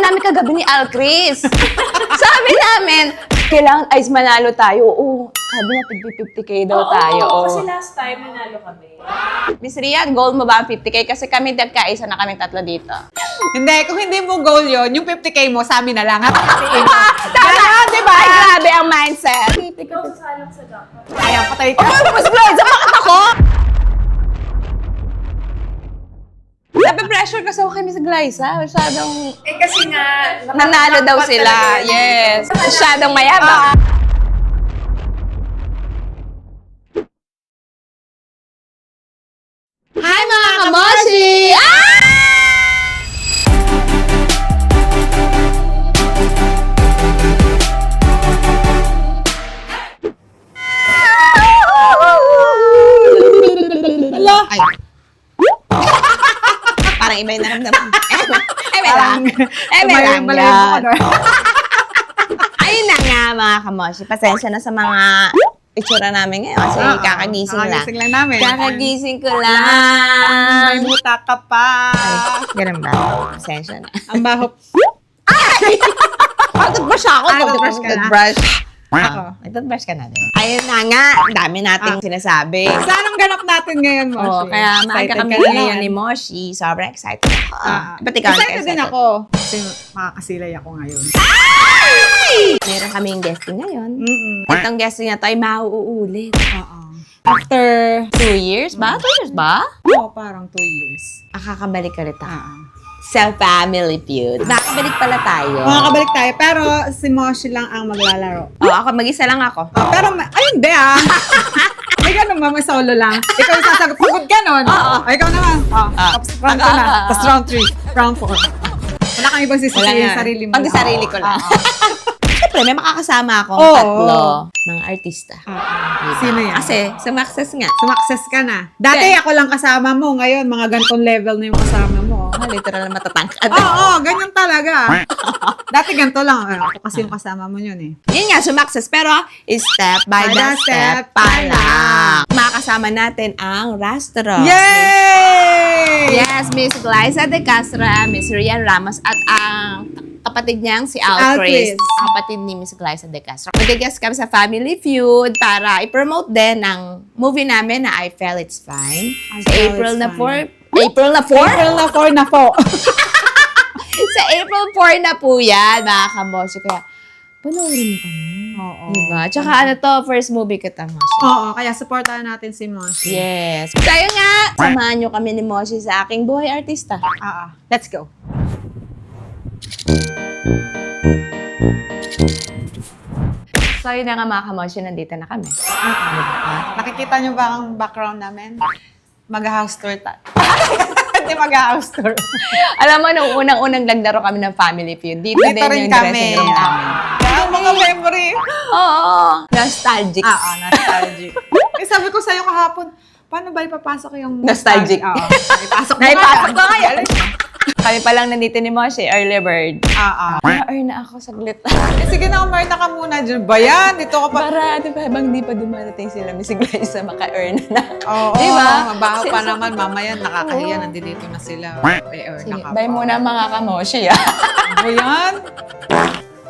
namin kagabi ni Alcris. Sabi namin, kailangan ice manalo tayo. Oo, sabi na 50-50K daw tayo. Oo, Oo. kasi last time nanalo kami. Miss Rian, goal mo ba ang 50K? Kasi kami nagkaisa na kami tatlo dito. Hindi, kung hindi mo goal yun, yung 50K mo, sa amin na lang. Tama, di ba? Ay, grabe ang mindset. Ikaw sasalang sa jackpot. Ayaw, patay ka. Oh, Miss Gloria, bakit ako? Nape-pressure kasi ako kay Miss Glyza. Masyadong Eh kasi nga, nanalo daw nakajackpot sila. talaga yun. Yes. Masyadong mayabang. Hi mga kamoshi! Hello. Ay, Parang iba yung naramdaman. Eme lang. Eme lang. malayo mo ka doon. Ayun na nga mga kamoshi. Pasensya na sa mga itsura namin ngayon kasi kakagising lang. Kakagising lang namin. Kakagising ko May lang. buta ka pa. Ganun ba? Pasensya na. Ang baho. Mag-toothbrush ako. Mag-toothbrush ka na? Mag-toothbrush. Ako. Mag-toothbrush ka na din. Ayun na nga. Ang dami nating sinasabi. Saan ang ganap natin ngayon, Moshi? Oo, kaya maaga Excited kami ka na ngayon naman. ni Moshi. Sobrang excited ako. Ba't ikaw? Excited din ako. Kasi makakasilay ako ngayon. Meron kaming guesting ngayon. Mm-mm. Itong guesting na to ay mauulit. Oo. After, 2 years ba? 2 years ba? parang 2 years. Kakabalik ka rin Oo. sa Family Feud. Nakabalik pala tayo. Makakabalik tayo, pero si Moshi lang ang maglalaro. Oo, ako, mag-isa lang ako. Pero, ay hindi May ganun ba, may solo lang. Ikaw yung sasagot, pagod ka nun. Oo. Ay, ikaw naman. Tapos round 2 na. Tapos round 3, round 4. Wala kang ibang sisisihin yung sarili mo. Pag sarili ko lang. Siyempre, may makakasama akong Oo. tatlo. Mga artista. Diba? Sino yan? Kasi, sumakses nga. Sumakses ka na. Dati ako lang kasama mo. Ngayon, mga ganitong level na yung kasama mo. Literal na matatangkad. Oo, ganyan talaga. Dati ganito lang. Ako kasi yung kasama mo yun eh. Yun nga, sumakses. Pero, step by the step pa lang. Makakasama natin ang Rastro. Yay! Yes, Miss Glyza de Castro, Miss Rian Ramos, at ang kapatid niyang si Alcris. Alcris. Kapatid ni Miss Glyza de Castro. Mag-guest kami sa Family Feud para i-promote din ang movie namin na I Felt It's Fine. I Sa Felt April It's na Fine. 4. April na 4? April na 4 na po. Sa April 4 na po yan, mga kamoshi. Kaya, panoorin mo kami. Oo. Diba? Tsaka ano to, first movie kita, Moshi. Oo, kaya supportahan natin si Moshi. Yes. Tayo nga, samahan nyo kami ni Moshi sa aking buhay artista. Let's go. So, yun na nga mga kamoshi, nandito na kami. Nakikita niyo ba ang background namin? Mag-house tour Hindi mag-house tour. Alam mo, nung unang-unang naglaro kami ng Family Feud, dito Dito din rin yung kami. dressing room namin. Yung mga memory. Oo. Nostalgic. Nostalgic. Eh, sabi ko sa'yo kahapon, paano ba ipapasok yung Nostalgic. Oo. Ipasok mo Naipasok ko kaya. ngayon. Kami pa lang nandito ni Moshi, early bird. Na-earn na ako saglit. Eh, sige na, umarna ka muna dyan. Bayan, dito ka pa. Para, di ba, habang di pa dumarating sila, Miss Glyza, maka-earn na. Oo, Di ba? mabaho pa Kasi- naman. Mamaya, nakakahiya. Nandito na sila. Eh, Sige, naka bye muna mga kamoshi, ah. Bayan.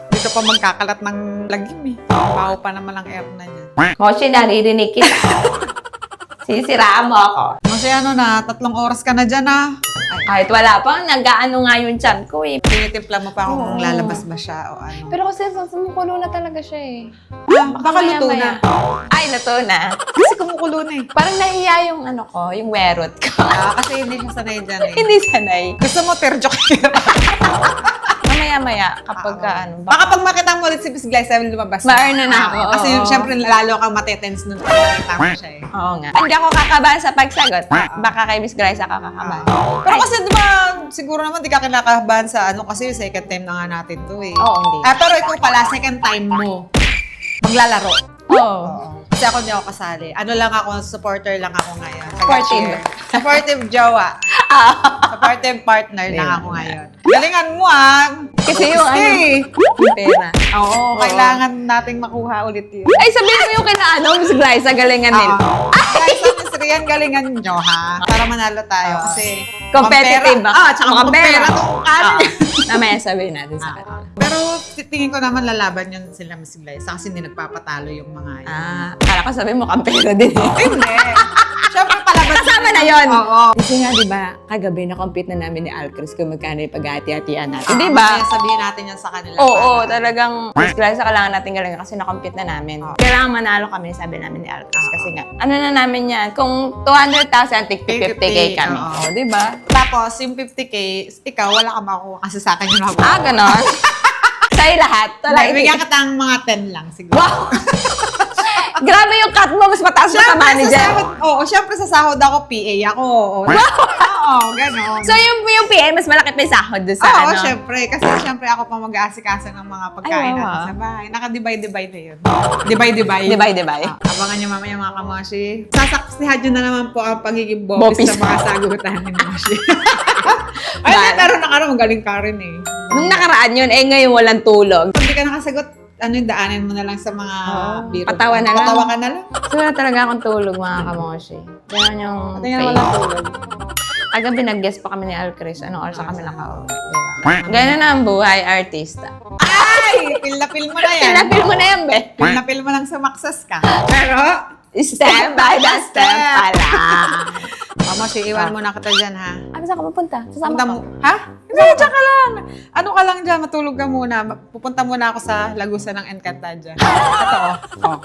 Dito pa magkakalat ng lagim eh. Baho pa naman ang air na niya. Moshi, naririnig kita. Sisiraan mo ako. Kasi ano na, 3 oras ka na dyan ah. Kahit wala pa, nag-ano nga yung chan ko eh. Tinitimpla mo pa kung Oo. lalabas ba siya o ano. Pero kasi sumukulo na talaga siya eh. Baka luto na. Ay, luto na. Kasi kumukulo na eh. Parang nahiya yung ano ko, yung werot ko. Kasi hindi siya sanay dyan eh. Hindi sanay. Gusto mo, terjo kayo. Mamaya-maya, kapag ka, ano, Baka pag makita mo ulit si Miss Glyza, lumabas Ma-earn na ako, Kasi oo. syempre lalo kang matetense nun pag nakita mo siya eh. Oo nga. Hindi ako kakabahan sa pagsagot. Baka kay Miss Grace ako kakabahan. Pero kasi di ba, siguro naman di ka kinakabahan sa ano kasi second time na nga natin to eh. Oo, hindi. Pero ikaw pala, second time mo maglalaro. Oo. Kasi ako hindi ako kasali. Ano lang ako, supporter lang ako ngayon. Supportive. Supportive jowa. Supportive partner lang ako ngayon. Galingan mo Kasi yung yung pera. Oo, kailangan nating makuha ulit yun. Ay, sabihin mo yung kina Miss Glyza, galingan nila. Guys, sa Miss Rian, galingan nyo ha. Para manalo tayo. Kasi Competitive ba? Tsaka Mga pera to. Mamaya sabihin natin sa kanila. Pero tingin ko naman lalaban yun sila Miss Glyza kasi hindi nagpapatalo yung mga yun. Kala ko sabihin mo, kampera din eh. Hindi. Siyempre palaban. Kasama na yun. Oo. Kasi nga, di ba, kagabi na-compete na namin ni Alcris kung magkano yung pag-hati-hatian natin. Di ba? Kaya sabihin natin yan sa kanila. Oo, talagang Miss Glyza, kailangan natin galingan kasi na-compete na namin. Kailangan manalo kami, sabi namin ni Alcris. Kasi nga, ano na namin yan, kung 200,000, 50K kami. oo. Oo, di ba? Tapos, yung 50K, ikaw, wala ka makukuha kasi sa akin yung nakuha. Ganon. Sa'yo lahat. Bigyan kita ng mga 10 lang siguro. Wow! Grabe yung cut mo, mas mataas pa sa manager. Syempre sa sahod ako, PA ako. Oo, gano'n. So yung PA, mas malaki pa yung sahod doon sa Oo, ano? syempre. Kasi syempre ako pa mag-aasikaso ng mga pagkain Ay, wow. natin sa bahay. Naka-divide-divide na yun. Divide-divide. Divide. Abangan nyo mamaya mga kamoshi. Sasaksihan nyo na naman po ang pagiging bopis Bopis. sa mga sagutan ni Moshi. Ay, pero magaling ka rin eh. Nung nakaraan yun, ngayon walang tulog. Pag di ka nakasagot, daanin mo na lang sa mga biro. Patawa na lang. Patawa ka na lang. So wala talaga akong tulog, mga kamoshi. Ganyan yung Pati nga walang tulog. Agabi nag-guest pa kami ni Alcris. Anong oras na kami nakauwi? Diba? Ganyan na ang buhay, artista. Ay! Pil mo na yan. Tinapil mo na yan, be. Pil mo lang sa maksas ka. Pero, Step by the step pala. Moshi, iwan mo na kita dyan, ha? Ano saan ka pupunta? Sasama Punta ka? mo. Ha? Hindi, dyan ka lang. Ano ka lang dyan, matulog ka muna. Pupunta muna ako sa Lagusan ng Encantadia. Ito, oh.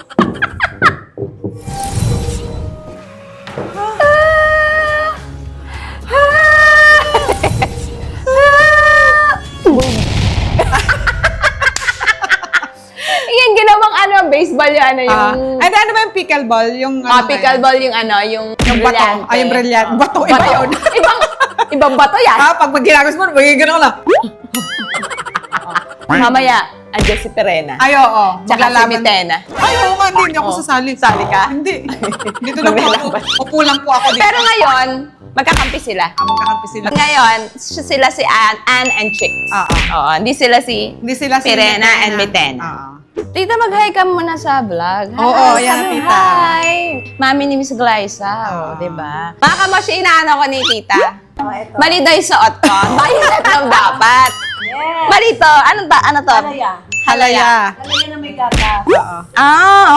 Yung ginawang baseball yung yung... Ano ba yung pickleball? Yung, pickleball yung yung yung bato. Ay, yung brilliant. Bato, iba yun. Ibang bato yan. Pag ginagos mo, magiging lang. Mamaya, andyan si Perena. Ay, oo. Tsaka si Mitena. Ay, oo nga, hindi ako sasali. Sali ka? Hindi. Dito lang po ako. Upo lang po ako dito. Pero ngayon, magkakampi sila. Magkakampi sila. Ngayon, sila si Ann and Chicks. Oo, hindi sila si Perena and Mitena. Oo. Tita, mag-hi ka muna sa vlog. Oo, Hi, yan, sabi, tita. Hi! Mami ni Miss Glyza. Oo. Diba? Mga kamoshi, inaano ko ni tita. Mali daw yung suot ko. Bayan lang dapat. Yes! Mali to. Ano to? Halaya. Halaya. Halaya na may gatas. Oo.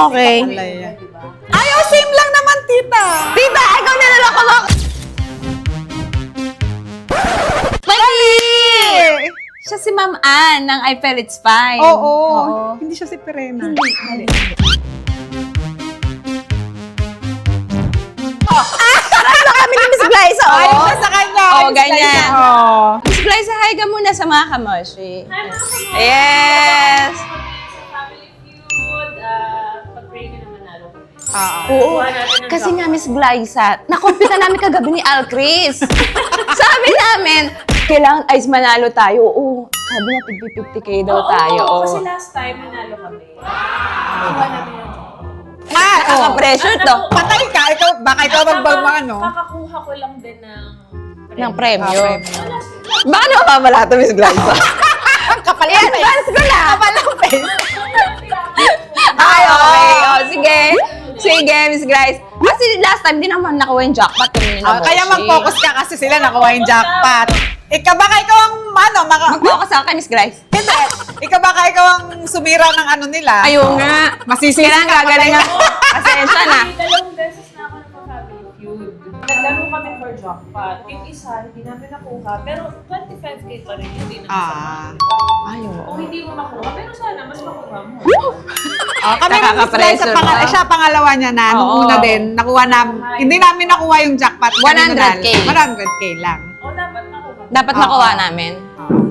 Okay. Halaya. Diba? Ayaw, same lang naman, tita. Tita, ikaw naloloko mo. Mali! Siya si Ma'am Ann ng I Feel It's Fine. Oo. Hindi siya si Perena. Mali. Parang na kami ni Miss Glyza. Ay, sa kanya. Oo, ganyan. Oo. Miss Glyza, hi ka muna sa mga kamoshi. Hi, mga kamoshi! Yes! Sa Family Feud, pag-pray ka naman nalo kami. Oo. Kuha natin ng Kasi jackpot. nga, Miss Glyza, nakumpita namin kagabi ni Alcris. Sabi namin, kailangan ice manalo tayo. Oo, sabi na 50-50K daw tayo. Oo, Oo. kasi last time nanalo kami. Kuha natin ng jackpot. Nakaka-pressure to. Patay ka. Baka ikaw magbalma, no? Kakakuha ko lang din Ng premyo. Wala. Baka naman mamala to, Miss Glyza. Kapal I-advance ko na. Kapal ang face. Ay, okay. O, sige. Sige, Miss Glyza. Kasi last time, di naman nakuha yung jackpot. Kaya mag-focus ka kasi sila nakuha yung jackpot. Baka ikaw ang, Mag-focus ako kay Miss Glyza. Hindi. Baka ikaw ang sumira ng ano nila. Ayun nga. Masisisi Kailangan ka gagaling pala. ako. Pasensya na. Dalawang beses na ako nagpa-Family Feud. Naglaro kami for jackpot. Yung isa, hindi namin nakuha. Pero 25K pa rin, hindi naman Ah. Ayun. Kung hindi mo makuha, pero sana mas makuha mo. Kami rin Nakaka-pressure ba? siya pangalawa niya na, nung Oo. una din, nakuha hindi namin nakuha yung jackpot. 100K. 100K lang. O dapat makuha. Dapat Oo. makuha namin.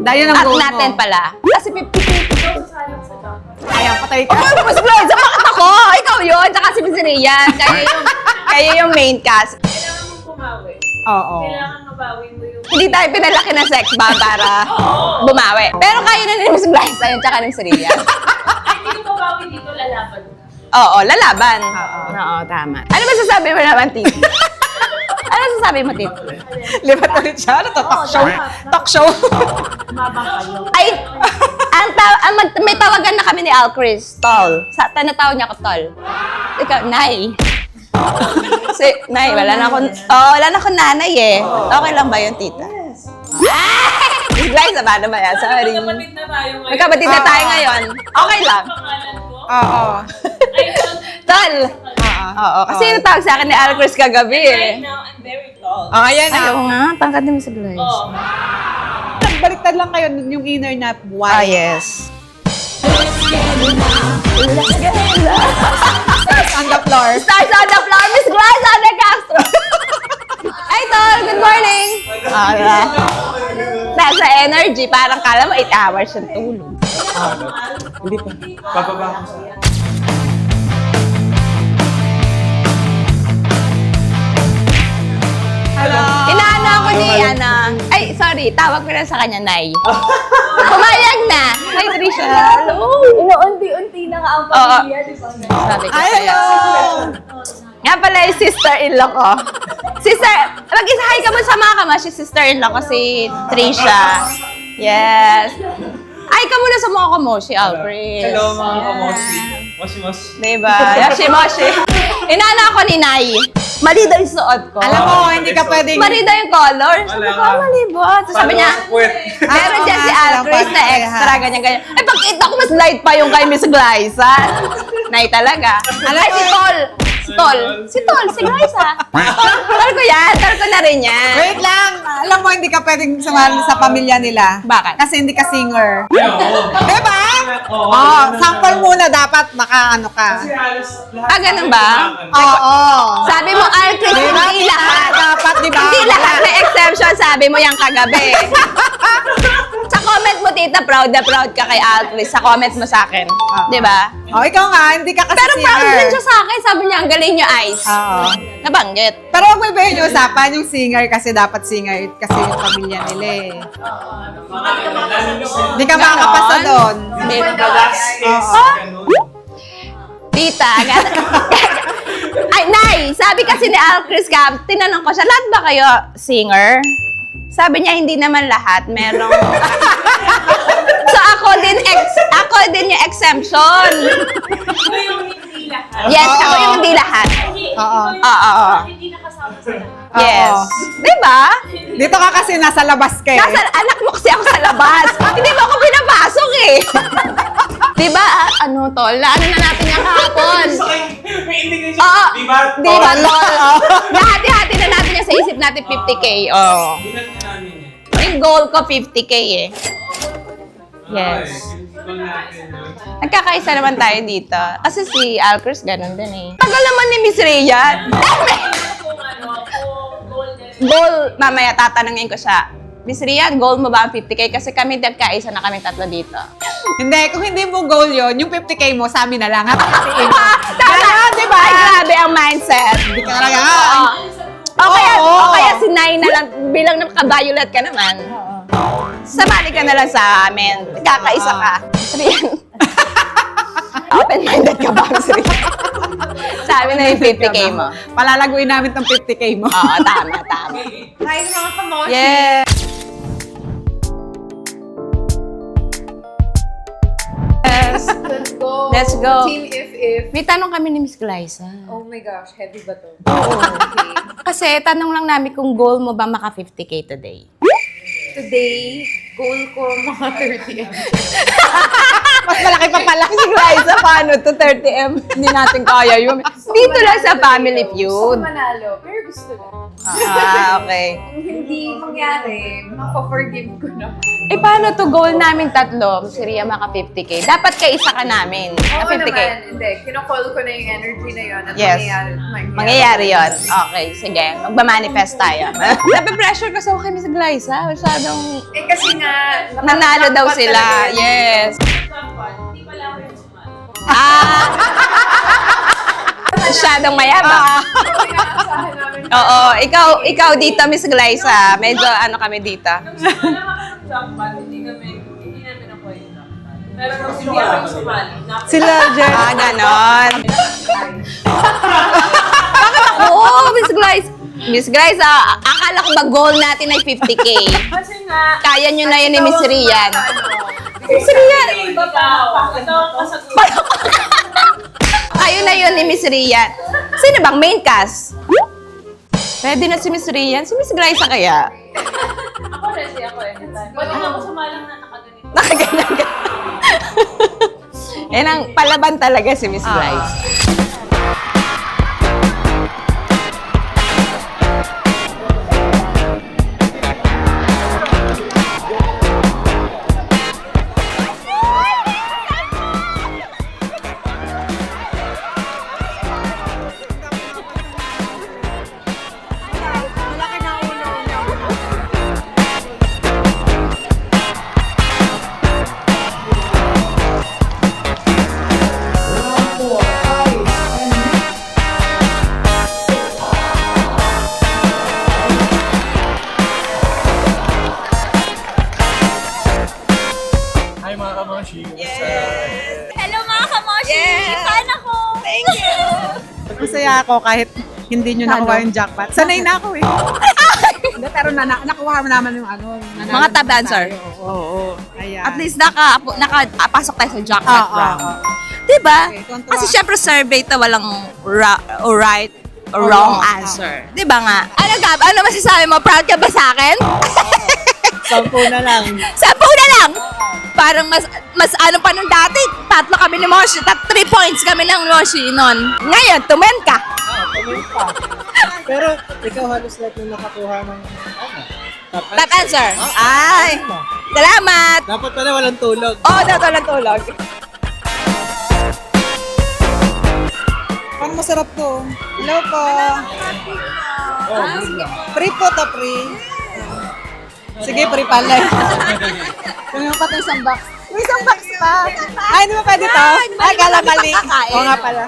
Dahil ang At goal natin mo. pala. Kasi 50-50. Ikaw sasalang sa jackpot. Kaya patay ka. Oh, Miss Glyza, bakit ako? Ikaw yun. Tsaka si Miss Rian. Kayo yung main cast. Kailangan mong pumawi. Oo. Kailangan mabawi mo yung... Hindi tayo pinalaki ng sex ba para bumawi. Pero kaya na ni Miss Glyza yun, tsaka ni Miss Rian. Ay, hindi ko mabawi dito, lalaban ka. Oo, lalaban. Oo. Oo, tama. Ano masasabi mo naman, Titi? masasabi mo, Tito? Lipat ulit siya. Ano to? Talk show? Talk show? Ay, may tawagan na kami ni Al Chris, Tol. Tinatawag niya ako, Tol. Ikaw, Nay. Nay, wala na akong nanay eh. Okay lang ba yun, tita? Guys, paano ba yan? Sorry. Magkapatid na tayo ngayon. Magkapatid na tayo ngayon. Okay lang. Pangalan ko. Oo. I don't Tol. Oo. Kasi natawag sa akin ni Al Chris kagabi eh. Right now, I'm very tall. Oh, ayan na. Ayaw nga, tangkad naman sa Glaze. Oh. Baliktad lang kayo yung inner na Ah, why. yes. Stars on the floor. Stars on the floor, Miss Glaze on the Castro. Ay, Tol, good morning. Nasa energy, parang kala mo 8 hours yung tulog. Hindi pa. Bababa ko sa... Hello. Inaano ako ni Ana. Ay, sorry, tawag ko na sa kanya, Nay. Pumayag na. Hi, Trisha. Hello. Inuunti-unti na nga ang pamilya, di ba? Sabi ko Ay, sa'yo. hello. Nga pala yung sister-in-law ko. Mag-isa-hi ka mo sa mga kama, si sister-in-law ko, si Trisha. Yes. Ay, ka muna sa mga kamoshi, Alfred. Hello mga kamoshi. Moshi. Diba? Yoshi-moshi. Inaana ako ni Nay. Mali daw yung suot ko. Alam mo, hindi ka pwedeng... Mali daw yung color. Sabi ko, Wala. mali ba? So, sabi niya, meron dyan si Alfred na extra, ganyan-ganyan. Ay, pagkita ko, mas light pa yung kay Miss Glyza. Nay talaga. Ay, si Tol. Si Glyza. Tol ko yan. Tol ko na rin yan. Wait lang. Alam mo, hindi ka pwedeng sumali sa pamilya nila. Bakit? Kasi hindi ka singer. Oo. Diba? Oo. Oh, sample muna dapat ano ka. Kasi halos lahat... Ah, ganun ba? Oo. Sabi mo, Alfred, hindi lahat. Dapat, diba? Hindi lahat may exemption, sabi mo yung kagabi. Sa comment mo, tita, proud na proud ka kay Alfred. Sa comment mo sa akin. Di ba? Oh, ikaw nga, hindi ka kasi Pero proud singer. din siya sa akin. Sabi niya, ang galing niyo, Ice. Oo. Nabanggit. Pero huwag mo ibahin yung usapan, yung singer kasi dapat singer kasi yung pamilya nila eh. Hindi ka makakapasa doon. Hindi. The last is... Oo. ganun. Tita, ay, Nay, sabi kasi ni Al Chris Camp, tinanong ko siya, lahat ba kayo singer? Sabi niya, hindi naman lahat. Merong... So, ako din yung exemption. Ito yung hindi lahat. Yes, ako yung hindi lahat. Oo. Oo. Hindi nakasama sa lahat. Yes. Diba? Dito ka kasi nasa labas ka eh. Nasa anak mo kasi ako sa labas. Hindi mo ako pinapasok eh. Diba? Ano, Tol? Ano na natin yung kahapon? May indication. Oo. Di ba? Diba, Tol? Nahati-hati na natin yan sa isip natin 50K. Oh. Bilang na namin eh. Yung goal ko 50K eh. Yes. Bilang natin. Nagkakaisa naman tayo dito. Kasi si Alcris ganun din eh. Tagal naman ni Miss Rhea. Kung golden. Goal, mamaya tatanungin ko siya. Miss Rhea, goal mo ba ang 50K? Kasi kami nagkaisa na kami tatlo dito. Hindi, kung hindi mo goal yon, yung 50K mo sa amin na lang. Tama, di ba? Ay, grabe ang mindset. Hindi ka talaga. O kaya si Nay na lang, bilang naka-violet ka naman. Samali ka na lang sa amin. Kakaisa ka. Rian. Open-minded ka ba, Miss Rhea? Sabi na yung 50K mo. Palalaguin namin tong 50K mo. Oo, tama. Hi, mga kamoshi. Yeah. Yes. Let's go. Let's go. Team if. May tanong kami ni Miss Glyza. Oh my gosh, heavy ba to? Okay. Kasi tanong lang namin kung goal mo ba maka 50K today. Today, goal ko mga 30. Mas malaki pa pala. Miss Glyza, paano to 30M? Hindi natin kaya yun. Dito lang sa Family Gusto ko Feud. manalo, pero gusto lang. Okay. Kung hindi mangyari, mapa-forgive ko na. Eh, paano to goal namin tatlo? Miss Rhea, maka 50K. Dapat kaisa ka namin. Na Oo 50K. naman, hindi. Kinocall ko na yung energy na yun at Yes. Mangyayari yun. Okay, sige. Magmamanifest tayo. Nape-pressure kasi ako kay Miss Glyza. Masyadong Eh kasi nga, nanalo daw nakapagpag sila. talaga yun. Yes. Hindi pala ako yung sumali. Masyadong mayabang. Kaya asahan namin. Oo, ikaw dito, Miss Glyza. Medyo ano kami dito. Nung sumala kami ng jackpot, hindi namin ako yung jackpot. Pero nung hindi ako yung sumali, Sila, Jen. Ganon. Bakit ako, Miss Glyza? Miss Grace, akala ko ba goal natin ay 50K? Kasi nga, Kaya nyo na yun ni Miss Rian. Miss Rian! Iba pa. Ito ang kasagutan. Ayun na yun ni Miss Rian. Sino bang main cast? Pwede na si Miss Rian. Si Miss Grace kaya? Ako ready ako anytime. Pwede nga ako sumalang na nakaganito. Nakaganyan ka. Yan ang palaban talaga si Miss Grace. Hi mga kamoshi. Hello mga kamoshi! Yes! Fan ako! Thank you. Masaya ako kahit hindi nyo nakuha yung jackpot. Sanay na ako eh. Hindi, pero nakuha mo naman yung ano. nanalo Mga top naman dancer. tayo. Oo. Ayan. At least nakapasok tayo sa jackpot Oo, round. oo. Diba? Okay, tuwan-tuwa. Kasi syempre survey to walang right or Oo, wrong oo. answer. Diba nga? Ano Gab? Ano masasabi mo? Proud ka ba sa akin? 10 na lang. 10 na lang! Parang mas ano pa nung dati, 3 kami ni Moshi, 3 points kami ng Moshi nun. Ngayon, tumen ka. Comment pa. Pero ikaw halos lahat na nakakuha ng Top answer. Ay, salamat. Dapat pala walang tulog. Oh, natulog. Parang masarap to. Hello po. Free po to, free. Sige, free pala. Kunin mo pa ito isang box. May isang box pa. Ay, hindi mo pwede to? Ay, kala mali. Kakain. Oo nga pala.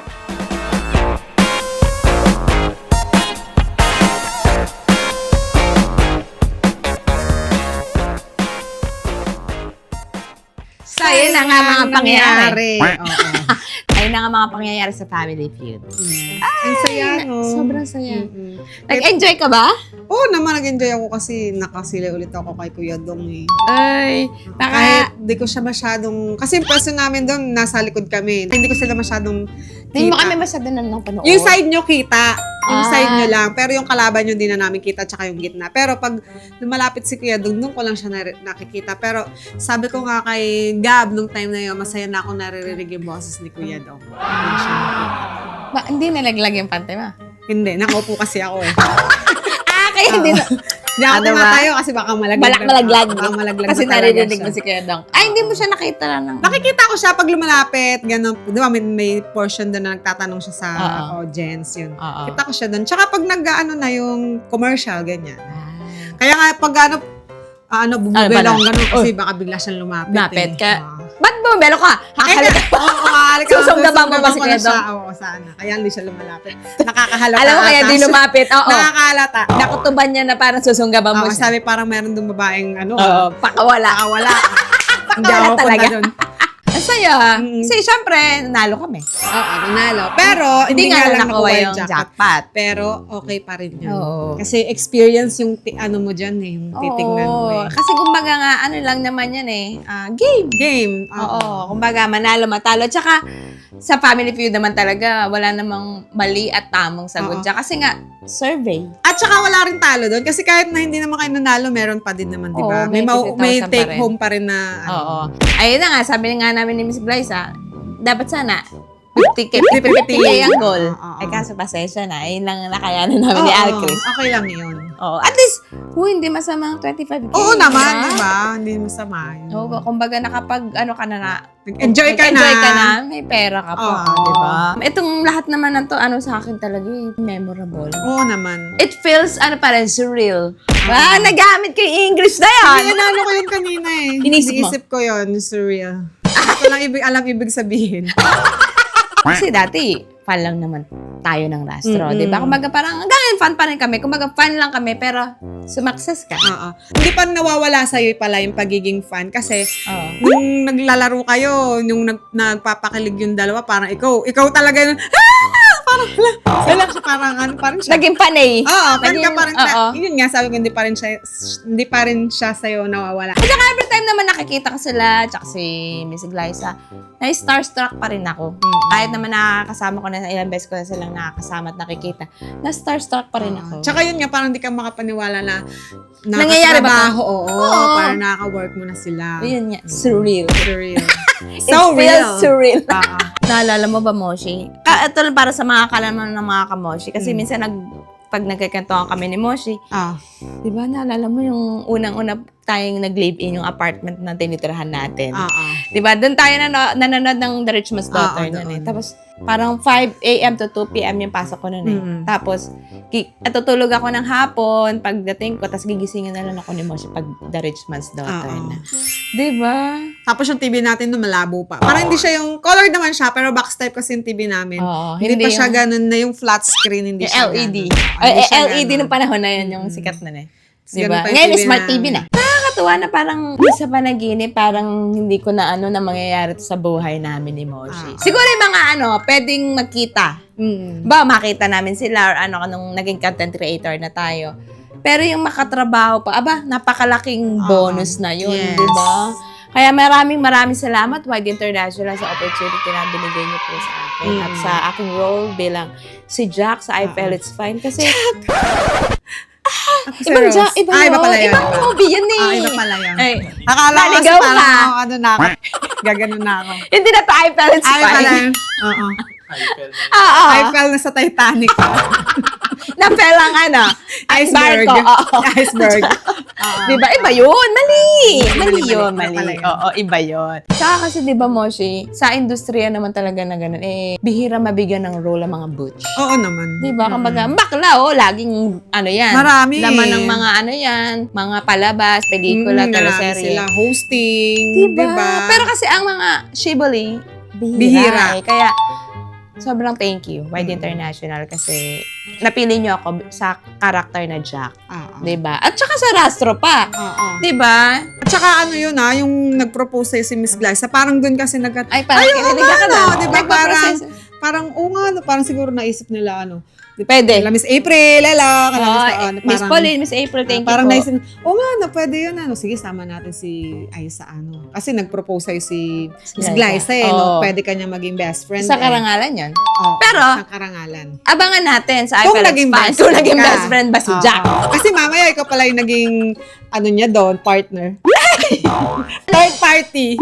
So, yun na nga mga pangyayari. Oo. Ayun na nga mga pangyayari sa Family Feud. Ang saya, no? Sobrang saya. Mm-mm. Nag-enjoy ka ba? Oo naman, nag-enjoy ako kasi nakasila ulit ako kay Kuya Dong eh. Ay, Kahit di ko siya masyadong... Kasi yung person namin doon, nasa likod kami. Hindi ko sila masyadong hindi mo kita. kami masyado nang panood. Yung side nyo kita. Yung Ah. side nyo lang. Pero yung kalaban nyo, hindi na namin kita, tsaka yung gitna. Pero pag lumalapit si Kuya Dong, doon ko lang siya nakikita. Pero sabi ko nga kay Gab, nung time na yun, masaya na ako naririnig yung boses ni Kuya Dong. Hindi siya nakita. Hindi nalaglag yung pantay mo. Hindi, nakaupo kasi ako eh. Kaya hindi na. Hindi ako Ano ba? tumatayo kasi baka malaglag. Malaglag. Baka malaglag Kasi na talaga naririnig siya. mo si Kuya Dong. Ay, hindi mo siya nakita lang. Nakikita ko siya pag lumalapit, gano'n. Di ba, may portion doon na nagtatanong siya sa Oo. audience, yun. Oo. Kita ko siya doon. Tsaka pag nag-ano na yung commercial, ganyan. Ah. Kaya nga, pag bumibelo pala? akong gano'n kasi baka bigla siyang lumapit. Lumapit eh. ka? Oo. Ba't bumelo ka? Hahalika. Oo, halika. Susunggaban mo ba si Kuya Dong? Oo, sana. Kaya hindi siya lumalapit. Nakakahalata. Alam mo kaya ata di siya. lumapit. Oo. Nakakalata. Nakutuban niya na parang susunggaban mo Oo, siya. sabi parang meron doon babaeng Oo, pakawala. Nakawala. Hindi ako talaga. punta doon. Ang saya. Mm. Kasi syempre, nanalo kami. Oo, nanalo. Pero, Hindi nga lang nakuha yung jackpot. jackpot. Pero, okay pa rin yun. Oo. Kasi experience yung ano mo dyan eh, yung titignan mo Oo. eh. Kasi kumbaga nga, ano lang naman yan eh, game. Game. Oo. Kumbaga, manalo, matalo. Tsaka, sa Family Feud naman talaga, wala namang mali at tamang sagot Oo. dyan. Kasi nga, survey. At saka wala rin talo doon. Kasi kahit na hindi naman kayo nanalo, meron pa din naman, di ba? Oo, May, may 50,000 pa take rin. home pa rin na ano. Oo. Ayun na nga, sabi nga namin ni Miss Glyza, dapat sana 50K 50-50 ang goal. Oo. Ay kaso pasensya na, ayun lang nakayanan namin ni Oo, Alcris. okay lang yun. Oo. At least, hindi masama ang 25K. Oo naman, di di ba? ba? Hindi masama yun. Oo, kumbaga nakapag ano ka na Enjoy ka na. enjoy ka na, may pera ka pa, Oo. di ba? Itong lahat naman ng to, ano sa akin talaga, memorable. Oo naman. It feels, ano pa rin, surreal. Nagamit ko yung English na yan. Ay, inano ko yun kanina eh. Inisip mo? ko yun, surreal. Hindi ko lang alam ibig sabihin. Kasi dati, fan lang naman tayo ng Rastro, Mm-mm. di ba? Kumbaga parang, hanggang fan pa rin kami. Kumbaga fan lang kami, pero sumakses ka. Oo. Hindi pa nawawala sa'yo pala yung pagiging fan kasi Oo. nung naglalaro kayo, nung nagpapakilig yung dalawa, parang ikaw talaga yun, parang Wala siya parang ano pa rin siya. Naging panay. Oo, fan ka pa rin siya. Oo. Yun nga, sabi ko, hindi pa rin siya sa'yo nawawala. At saka every time naman nakikita ko sila, tsaka si Miss Glyza, na-starstruck pa rin ako. Kahit naman nakakasama ko na ilang beses ko na silang nakakasama at nakikita, na-starstruck pa rin ako. Tsaka yun nga, parang di ka makapaniwala na Nangyayari ba nakatrabaho. Oo, Oo. parang nakaka-work mo na sila. Ayun nga, surreal. Surreal. It So feels real. surreal. Oo. Naalala mo ba, Moshi? Ito lang para sa mga kalaman ng mga kamoshi. Kasi minsan pag nagkikantuhan kami ni Moshi, Ah. di ba naalala mo yung unang-una tayong nag-live-in yung apartment na tinitirahan natin? Oo. Di ba? Doon tayo nanonood ng The Rich Man's Daughter Oo, noon eh. doon. Tapos parang 5 a.m. to 2 p.m. yung pasok ko noon eh. Tapos tutulog ako ng hapon pagdating ko, tapos gigisingin na lang ako ni Moshi pag The Rich Man's Daughter Oo. na. Di ba? Tapos yung TV natin no, malabo pa. Parang hindi siya yung, color naman siya, pero box type kasi yung TV namin. Oo, hindi pa siya yung- ganun na yung flat screen, hindi Yung siya LED. ganun. Hindi siya LED ganun. nung panahon na yun, yung sikat na eh. Di Ganun ba? pa yung Ngayon, TV smart TV namin. na. Nakakatuwa na parang sa panaginip, parang hindi ko na na mangyayari to sa buhay namin ni Moshi. Siguro yung mga pwedeng magkita. Ba, makita namin sila or nung naging content creator na tayo. Pero yung makatrabaho pa, napakalaking bonus na yun, Yes. di ba? Kaya maraming salamat, Wide International, sa opportunity na binigay niyo po sa akin at sa aking role bilang si Jack sa I Feel It's Fine. Kasi, Si ibang Rose. Jack, iba yun. Iba pala yun. Ibang movie yun eh. Iba pala yun. Ay, Akala ko kasi naligaw parang, ka. ano na ako. Gaganon na ako. Hindi na to I Feel It's Ay, Fine. pala yun. Oo. Oo. I fell na sa Titanic. Na-fell ang Iceberg. barko. Oo. Iceberg. Di ba? Iba yun. Mali. Mali Mali. yun. Iba Mali. pala yun. Oo, iba yun. Tsaka kasi di ba, Moshi, sa industriya naman talaga na ganun, bihira mabigyan ng role ang mga butch. Oo naman. Di ba? Kumbaga, bakla, laging, yan. Marami. Laman ng mga yan, mga palabas, pelikula, Marami teleserye. sila hosting. Diba? Diba? Pero kasi ang mga shibboleth, bihira. Bihira. Kaya, sobrang thank you, Wide International, kasi napili niyo ako sa karakter na Jack. Oo. Diba? At saka sa rastro pa. Oo. Diba? At saka yun yung nag-propose sa'yo si Miss Glyza. Parang doon kasi Ay, parang kinilig ka na. Diba? Nagpa-process. Parang, parang siguro naisip nila, Pwede. Miss April, Miss Pauline, Miss April, thank you parang po. naisip, pwede yun, sige, sama natin si Aiza, Kasi nag-propose sa'yo si Miss Glyza. Glyza, Oo. Pwede ka niya maging best friend. Sa karangalan yun. Pero, sa karangalan. abangan natin sa Kung iFL naging Expand best kung friend naging ka. best friend ba si Jack. Kasi mamaya, ikaw pala yung naging, niya doon, partner. Third party.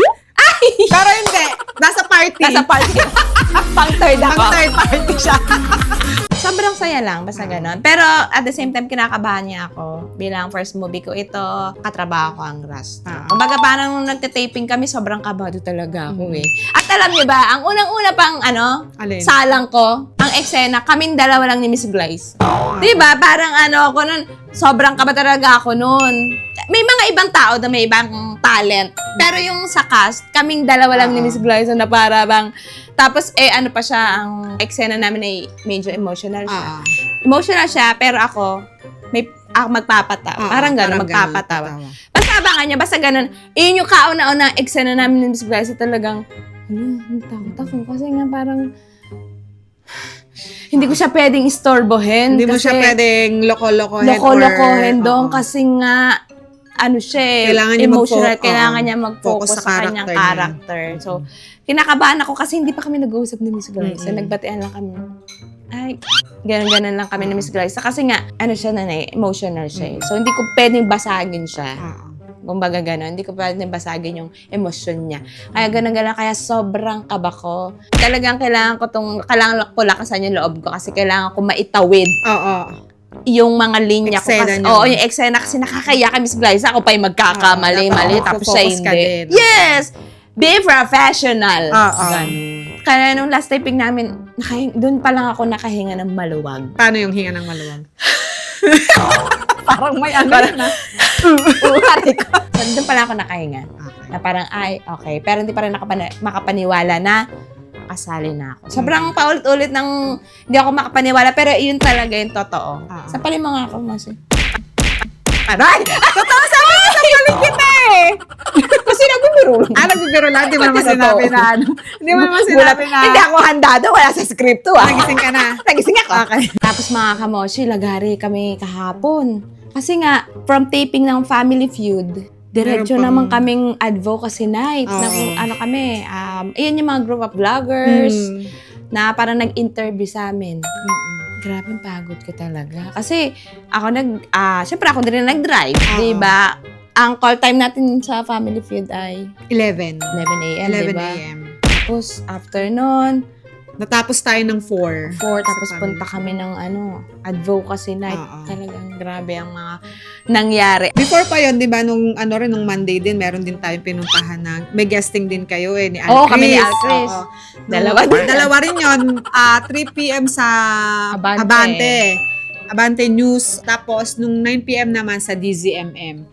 Pero hindi, nasa party. Nasa party. Pang third ako. Ang third party siya. Sobrang saya lang, basta ganon. Pero at the same time, kinakabahan niya ako. Bilang first movie ko ito, katrabaho ko ang Rust. Kumbaga parang nung nagte-taping kami, sobrang kabado talaga ako eh. At alam niyo ba, ang unang-una pang Alin? salang ko, ang eksena, kaming dalawa lang ni Miss Glyza. Diba? Parang ako nun, sobrang kaba talaga ako nun. May mga ibang tao na may ibang talent. Pero yung sa cast, kaming dalawa lang ni Miss Glyza na para bang, tapos pa siya, ang eksena namin ay medyo emotional siya. Emotional siya, pero ako magpapatawa. Parang gano'n, magpapatawa. Basta abangan niya, basta gano'n. Yun yung kauna-una eksena namin ni Miss Glyza talagang, takot ako. Kasi nga parang, hindi ko siya pwedeng istorbohin. Hindi mo siya kasi pwedeng loko-lokohin. loko-lokohin doon kasi nga, siya Kailangan niya emotional. mag-fo- Kailangan oo. niya mag-focus Focus sa sa kanyang character character. So, kinakabahan ako kasi hindi pa kami nag-uusap ni Miss Glyza. Mm-mm. Nagbatian lang kami. Ay, ganun-ganun lang kami ni Miss Glyza. Kasi nga, siya emotional siya eh. So, hindi ko pwedeng basagin siya. Kumbaga gano'n, hindi ko pwedeng basagin yung emosyon niya. Kaya gano'n-gano'n, kaya sobrang kaba ko. Talagang kailangan ko lakasan yung loob ko kasi kailangan ko maitawid Oo. yung mga linya ko. Eksena Kasi, niyo. yung eksena kasi nakakaya kay Miss Glyza. Ako pa yung magkakamali-mali, dapat tapos siya focus ka hindi. din. Yes! Be professional. Oo. Ganun. Kaya nung last taping namin, doon pa lang ako nakahinga ng maluwag. Paano yung hinga ng maluwag? Parang may na. Uwari ko. So, doon pa lang ako nakahinga. Okay. Na parang, okay. Pero hindi pa rin makapaniwala na kasali na ako. Sobrang paulit-ulit ng hindi ako makapaniwala, pero yun talaga yung totoo. Sapalin mo nga ako, Masi. Aray! Totoo sa palit kita eh! Kasi nagbibiro lang. Nagbibiro lang. Hindi mo naman Totoo. sinabi na ano. Hindi mo naman sinabi na. Hindi ako handa doon. Wala sa script to, ah. Nagising ka na. Nagising ako. Okay. Tapos mga kamoshi, lagari kami kahapon. Kasi nga, from taping ng Family Feud, diretso Meron pang- naman kaming advocacy night. Oo. Ano kami, ayan yung mga group of vloggers Mm. na parang nag-interview sa amin. Grabe, pagod ko talaga. Kasi ako syempre ako din nag-drive, Oo. di ba? Ang call time natin sa Family Feud ay 11. 11 a.m., 11 di ba? a.m. Tapos afternoon, Natapos tayo ng 4. 4, tapos Sa punta kami ng advocacy night. Oo. Talagang grabe ang mga nangyari. Before pa yon, di ba, nung Monday din, meron din tayong pinuntahan na, may guesting din kayo eh, ni Al Oo, Chris. kami ni Al Chris. Oo. Dalawa din. Dalawa rin yun. 3 p.m. sa Abante. Abante News. Tapos, nung 9 p.m. naman sa DZMM.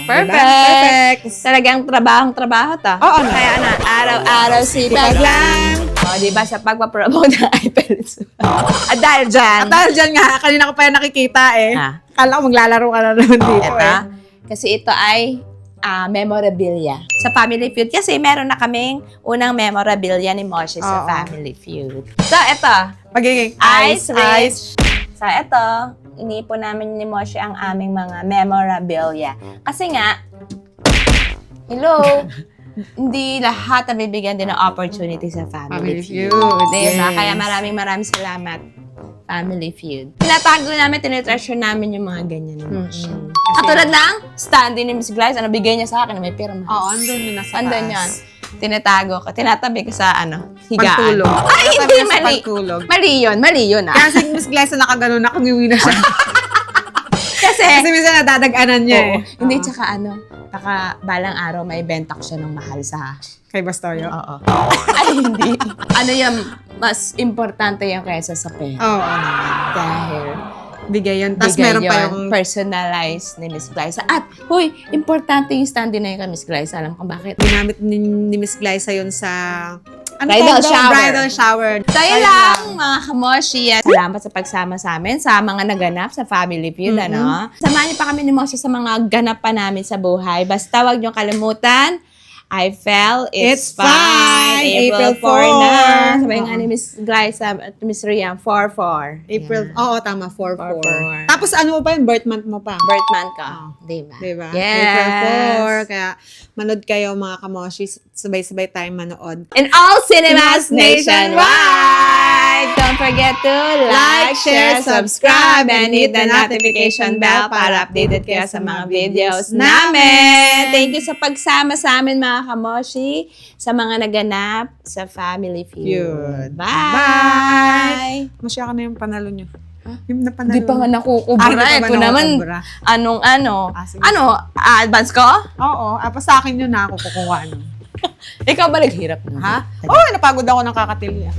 Perfect. Perfect. Talagang trabaho ta. Oo na. Kaya araw-araw sipag lang. O, di ba, sa pagpapromote ng iPads. At dahil dyan, At dahil dyan nga, kanina ko pa yung nakikita eh. Ah. Kala ko maglalaro ka na naman dito eto, eh. kasi ito ay memorabilia. Sa Family Feud, kasi meron na kaming unang memorabilia ni Moshi sa Oo. Family Feud. So, ito, Pagiging Ice Rich. So, ito, inipon namin ni Moshi ang aming mga memorabilia. Kasi nga, hello, hindi lahat nabibigyan din ng opportunity sa Family, Family Feud. Feud, Diba? yes. Kaya maraming salamat, Family Feud. Tinatago namin, tinitreasure namin yung mga ganyan ni Moshi. Katulad ng stand ni Miss Glyce, bigay niya sa akin na may pirma. Oo, andun yun nasa Andun taas. yan. Tinatago ko. Tinatabi ko sa higaan. Pagtulog. Ay, Sabi hindi niya sa mali. pagtulog. Mali yun ah. Kaya si Miss Glyza nakaganon na, kumiwi na siya. Kasi, Kasi minsan nadadaganan niya oo, eh. hindi, tsaka baka balang araw may benta ko siya ng mahal sa Kay Bastoyo? Oo. Ay, hindi. Yung mas importante yung kaysa sa pera. Oo naman. Dahil, Bigay yun. Tapos bigay meron pa yun, yung... personalized ni Miss Glyza. At, huy, importante yung standing na yun kay Miss Glyza. Alam ko bakit. Ginamit ni Miss Glyza yun sa... Bridal tawag doon? shower. Bridal shower. So, yun lang, mga kamoshi. Salamat sa pagsama sa amin, sa mga naganap sa Family Feud, ano? Samahan niyo pa kami ni Moshi sa mga ganap pa namin sa buhay. Basta wag niyo kalimutan, I fell, it's fine. April 4 na. Sabay nga ni Miss Glyza at Miss Rian, 4-4. April, oo, tama, 4-4. 4-4. Tapos ano mo pa yun? Birth month mo pa. Birth month ko. Diba? Diba? Yes. April 4. Kaya manood kayo mga kamoshi. Sabay-sabay tayong manood. In all cinemas nationwide! Don't forget to like, share, subscribe, and hit the notification bell para updated kayo sa mga videos namin. Thank you sa pagsama sa amin mga kamoshi, sa mga naganap sa Family Feud. Feud. Bye! Masya ka na yung panalo nyo. Yung napanalo. Hindi pa nga Ah, nakukubra. hindi pa ba Ito naman, nakukubra? anong, sige. advance ko? Oo. Sa akin yun na ako kukuha nun. Ikaw ba naghirap nun? Ha? Oo, napagod ako ng kakatilya.